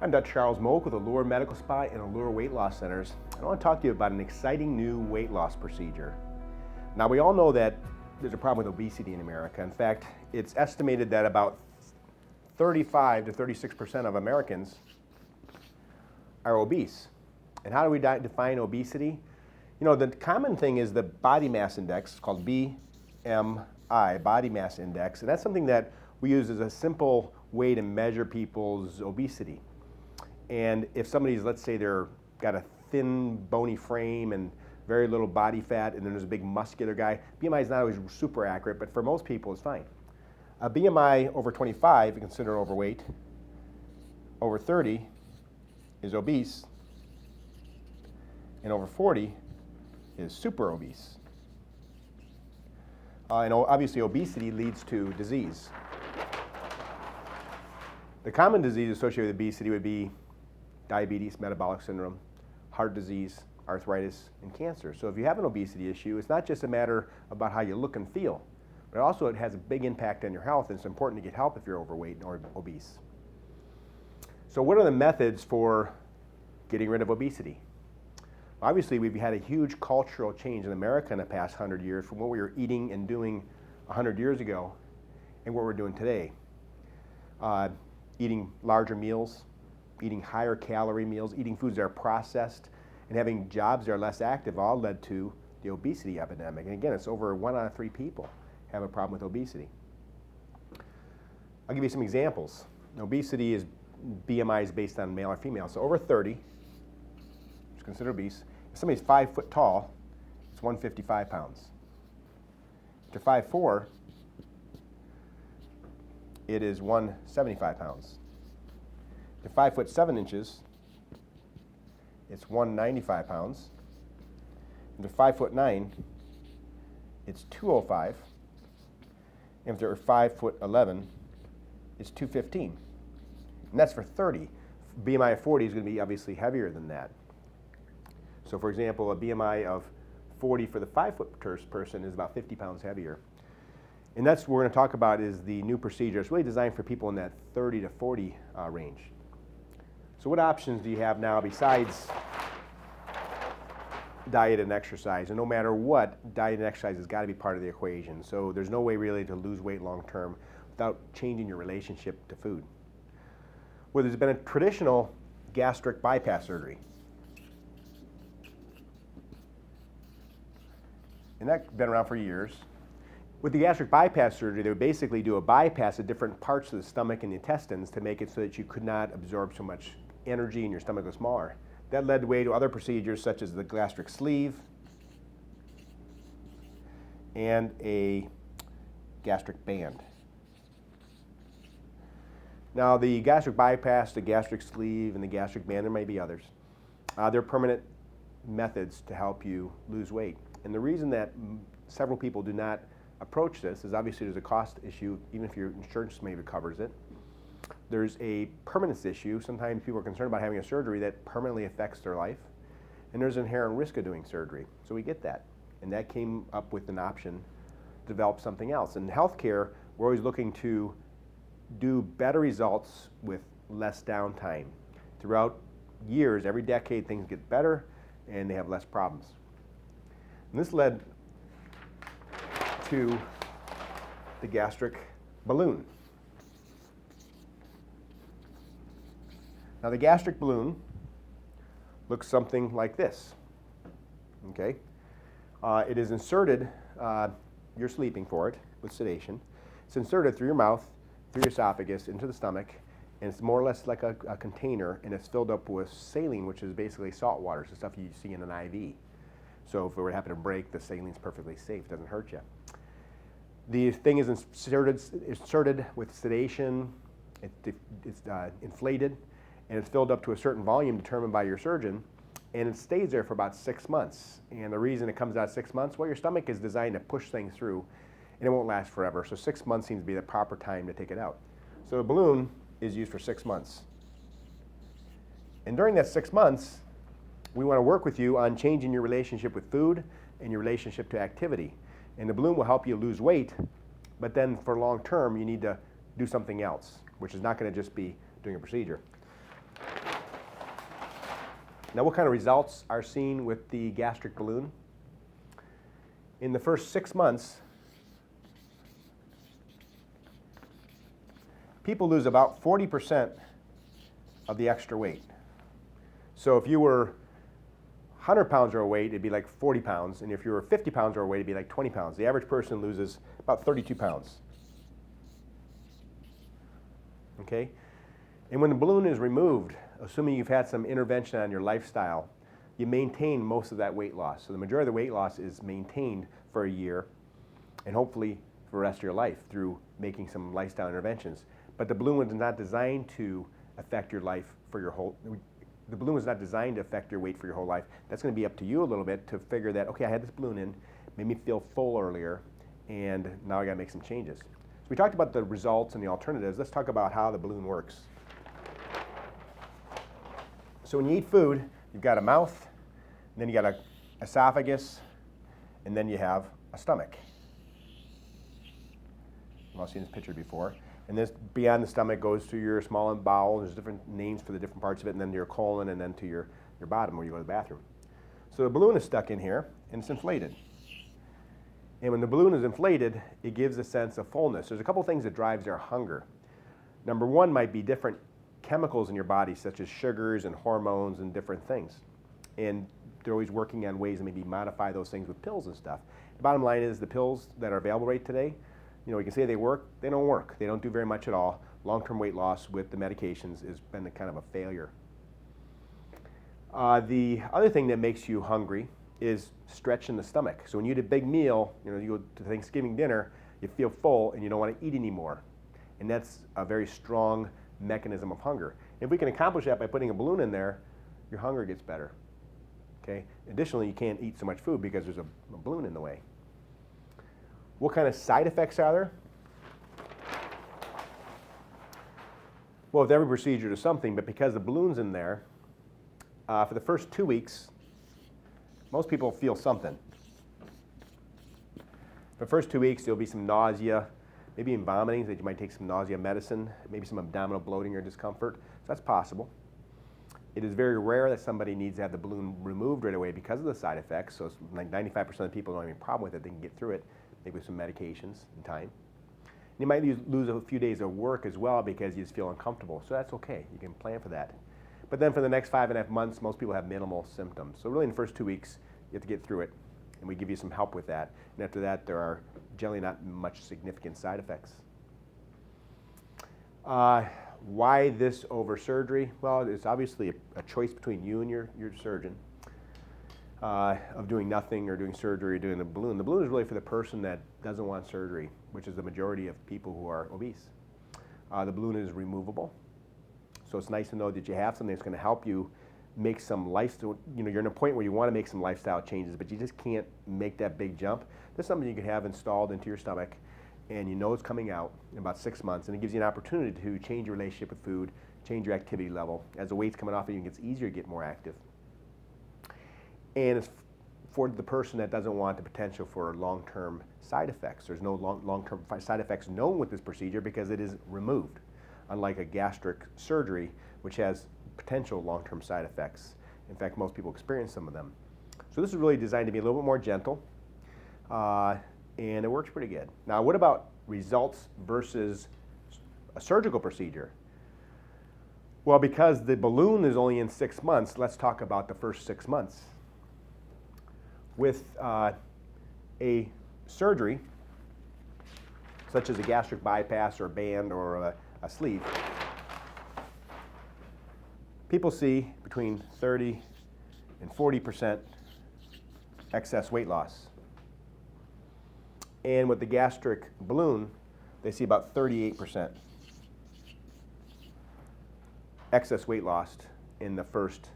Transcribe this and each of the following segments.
I'm Dr. Charles Moak with Allure Medical Spa and Allure Weight Loss Centers. I want to talk to you about an exciting new weight loss procedure. Now, we all know that there's a problem with obesity in America. In fact, it's estimated that about 35 to 36% of Americans are obese. And how do we define obesity? You know, the common thing is the body mass index, called BMI, body mass index, and that's something that we use as a simple way to measure people's obesity. And if somebody's, let's say they're got a thin, bony frame and very little body fat, and then there's a big muscular guy, BMI is not always super accurate, but for most people it's fine. A BMI over 25 is considered overweight. Over 30 is obese. And over 40 is super obese. And obviously obesity leads to disease. The common disease associated with obesity would be diabetes, metabolic syndrome, heart disease, arthritis, and cancer. So if you have an obesity issue, it's not just a matter about how you look and feel, but also it has a big impact on your health, and it's important to get help if you're overweight or obese. So what are the methods for getting rid of obesity? Obviously, we've had a huge cultural change in America in the past 100 years from what we were eating and doing 100 years ago and what we're doing today. Eating larger meals, eating higher calorie meals, eating foods that are processed, and having jobs that are less active all led to the obesity epidemic. And again, it's over 1 out of 3 people have a problem with obesity. I'll give you some examples. Obesity is BMI is based on male or female. So over 30 is considered obese. If somebody's 5 foot tall, it's 155 pounds. If they're 5'4", it is 175 pounds. If they're 5 foot 7 inches, it's 195 pounds. If they're 5 foot 9, it's 205. And if they're 5 foot 11, it's 215. And that's for 30. BMI of 40 is going to be obviously heavier than that. So for example, a BMI of 40 for the 5 foot person is about 50 pounds heavier. And that's what we're going to talk about is the new procedure. It's really designed for people in that 30 to 40 range. So what options do you have now besides diet and exercise? And no matter what, diet and exercise has got to be part of the equation. So there's no way really to lose weight long term without changing your relationship to food. Well, there's been a traditional gastric bypass surgery. And that's been around for years. With the gastric bypass surgery, they would basically do a bypass of different parts of the stomach and the intestines to make it so that you could not absorb so much energy and your stomach was smaller. That led the way to other procedures such as the gastric sleeve and a gastric band. Now the gastric bypass, the gastric sleeve, and the gastric band, there may be others. They're permanent methods to help you lose weight. And the reason that several people do not approach this is obviously there's a cost issue, even if your insurance maybe covers it. There's a permanence issue. Sometimes people are concerned about having a surgery that permanently affects their life. And there's an inherent risk of doing surgery. So we get that. And that came up with an option to develop something else. In healthcare, we're always looking to do better results with less downtime. Throughout years, every decade, things get better and they have less problems. And this led to the gastric balloon. Now the gastric balloon looks something like this. Okay, it is inserted. You're sleeping for it with sedation. It's inserted through your mouth, through your esophagus, into the stomach, and it's more or less like a container, and it's filled up with saline, which is basically salt water, so stuff you see in an IV. So if it were to happen to break, the saline's perfectly safe, it doesn't hurt you. The thing is inserted with sedation, it's inflated, and it's filled up to a certain volume determined by your surgeon, and it stays there for about 6 months. And the reason it comes out 6 months, well, your stomach is designed to push things through, and it won't last forever. So 6 months seems to be the proper time to take it out. So the balloon is used for 6 months. And during that 6 months, we want to work with you on changing your relationship with food and your relationship to activity. And the balloon will help you lose weight, but then for long term, you need to do something else, which is not going to just be doing a procedure. Now, what kind of results are seen with the gastric balloon? In the first 6 months, people lose about 40% of the extra weight. So if you were 100 pounds overweight, it'd be like 40 pounds. And if you were 50 pounds overweight, it'd be like 20 pounds. The average person loses about 32 pounds. Okay? And when the balloon is removed, assuming you've had some intervention on your lifestyle, you maintain most of that weight loss. So the majority of the weight loss is maintained for a year and hopefully for the rest of your life through making some lifestyle interventions. But the balloon was not designed to affect your life for your whole, the balloon was not designed to affect your weight for your whole life. That's going to be up to you a little bit to figure that, okay, I had this balloon in, made me feel full earlier, and now I got to make some changes. So we talked about the results and the alternatives. Let's talk about how the balloon works. So when you eat food, you've got a mouth, and then you got an esophagus, and then you have a stomach. You've all seen this picture before. And this beyond the stomach goes to your small bowel. There's different names for the different parts of it, and then to your colon, and then to your bottom where you go to the bathroom. So the balloon is stuck in here, and it's inflated. And when the balloon is inflated, it gives a sense of fullness. There's a couple things that drives our hunger. Number one might be different chemicals in your body, such as sugars and hormones and different things. And they're always working on ways to maybe modify those things with pills and stuff. The bottom line is the pills that are available right today, you know, we can say they work, they don't work. They don't do very much at all. Long-term weight loss with the medications has been a kind of a failure. The other thing that makes you hungry is stretch in the stomach. So when you eat a big meal, you know, you go to Thanksgiving dinner, you feel full and you don't want to eat anymore. And that's a very strong mechanism of hunger. If we can accomplish that by putting a balloon in there, your hunger gets better. Okay? Additionally, you can't eat so much food because there's a balloon in the way. What kind of side effects are there? Well, with every procedure there's something, but because the balloon's in there, for the first 2 weeks, most people feel something. For the first 2 weeks, there'll be some nausea, maybe even vomiting, that you might take some nausea medicine, maybe some abdominal bloating or discomfort. So that's possible. It is very rare that somebody needs to have the balloon removed right away because of the side effects. So like 95% of people don't have any problem with it. They can get through it, maybe with some medications in time. You might lose a few days of work as well because you just feel uncomfortable. So that's okay. You can plan for that. But then for the next 5.5 months, most people have minimal symptoms. So really in the first 2 weeks, you have to get through it. And we give you some help with that. And after that, there are generally not much significant side effects. Why this over surgery? Well, it's obviously a choice between you and your surgeon of doing nothing or doing surgery or doing the balloon. The balloon is really for the person that doesn't want surgery, which is the majority of people who are obese. The balloon is removable. So it's nice to know that you have something that's going to help you make some lifestyle, you know, you're in a point where you want to make some lifestyle changes, but you just can't make that big jump. There's something you can have installed into your stomach, and you know it's coming out in about 6 months, and it gives you an opportunity to change your relationship with food, change your activity level. As the weight's coming off, it gets easier to get more active. And it's for the person that doesn't want the potential for long-term side effects. There's no long-term side effects known with this procedure because it is removed, unlike a gastric surgery, which has potential long-term side effects. In fact, most people experience some of them. So this is really designed to be a little bit more gentle, and it works pretty good. Now, what about results versus a surgical procedure? Well, because the balloon is only in 6 months, let's talk about the first 6 months. With a surgery, such as a gastric bypass or a band or a sleeve, people see between 30 and 40% excess weight loss. And with the gastric balloon, they see about 38% excess weight loss in the first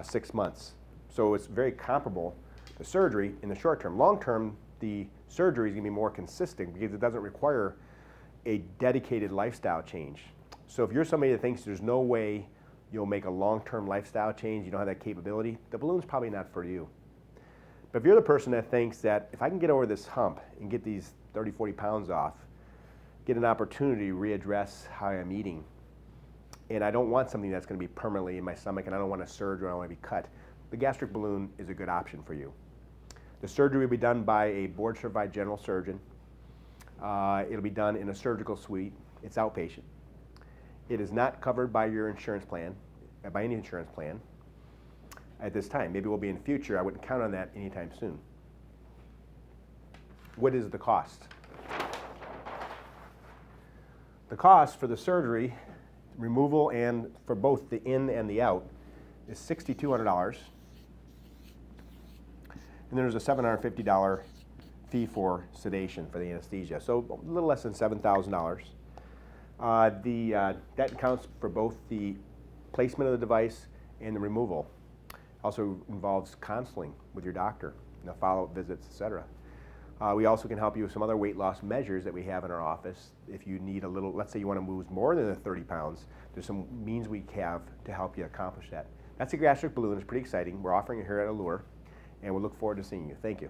6 months. So it's very comparable to surgery in the short term. Long term, the surgery is going to be more consistent because it doesn't require a dedicated lifestyle change. So if you're somebody that thinks there's no way you'll make a long-term lifestyle change, you don't have that capability, the balloon's probably not for you. But if you're the person that thinks that if I can get over this hump and get these 30, 40 pounds off, get an opportunity to readdress how I'm eating, and I don't want something that's going to be permanently in my stomach, and I don't want a surgery, I don't want to be cut, the gastric balloon is a good option for you. The surgery will be done by a board-certified general surgeon. It'll be done in a surgical suite. It's outpatient. It is not covered by your insurance plan, by any insurance plan at this time. Maybe it will be in the future. I wouldn't count on that anytime soon. What is the cost? The cost for the surgery, removal, and for both the in and the out is $6,200. And there's a $750 fee for sedation for the anesthesia, so a little less than $7,000. That accounts for both the placement of the device and the removal. Also involves counseling with your doctor, follow-up visits, etc. We also can help you with some other weight loss measures that we have in our office. If you need a little, let's say you want to lose more than the 30 pounds, there's some means we have to help you accomplish that. That's a gastric balloon. It's pretty exciting. We're offering it here at Allure, and we'll look forward to seeing you. Thank you.